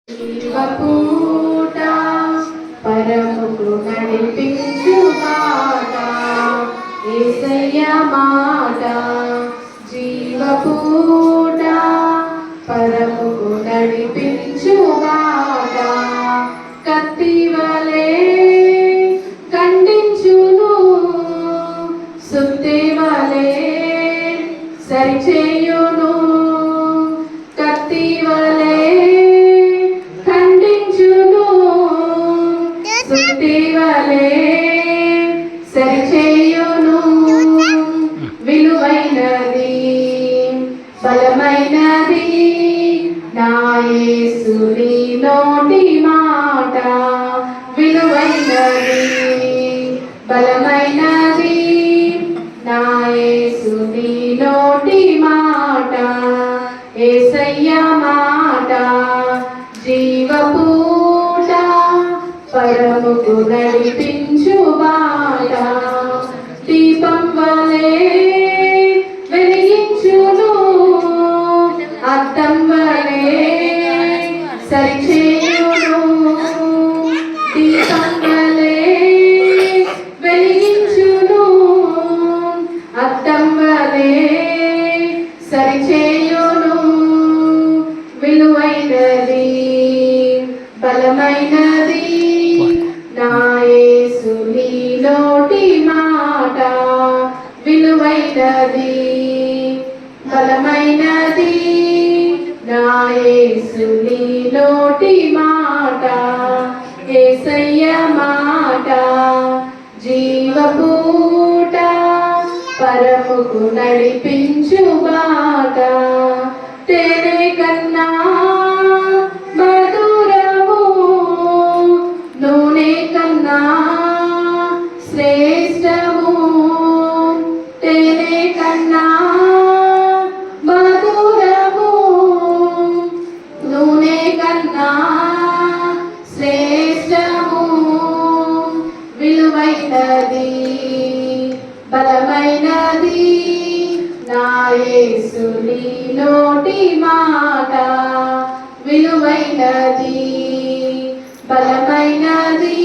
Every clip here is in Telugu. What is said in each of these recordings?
జీవపూట పరముకు నడిపించు మాట యేసయ్య మాట. జీవపూట పరముకు నడిపించు మాట కత్తివలే ఖండించును, సుత్తివలే సరిచేయును. కత్తివలే సుత్తివలే సరిచేయును. విలువైనది బలమైనది నా యేసుని నోటి మాట. విలువైనది బలమైనది నా యేసుని నోటి మాట. యేసయ్య మాట జీవపూట పరముకు నడిపించు మాట. దీపం వలె వెలిగించును, అద్దం వలె సరిచేయును. దీపం వలె వెలిగించును, అద్దం వలె సరిచేయును. విలువైనది బలమైనది నా యేసుని నోటి మాట. విలువైనది బలమైనది నా యేసుని నోటి మాట. యేసయ్య మాట జీవపూట పరముకు నడిపించు మాట. తేనె కన్నా మధురము, నూనె కన్నా శ్రేష్టము. తేనె కన్నా మధురము, నూనె కన్నా శ్రేష్టము. విలువైనది బలమైనది నా యేసుని నోటి మాట. విలువైనది బలమైనది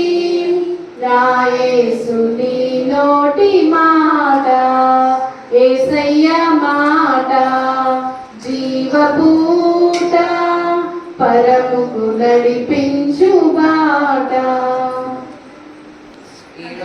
నా యేసుని నోటి మాట. యేసయ్య మాట జీవపూట పరముకు నడిపించు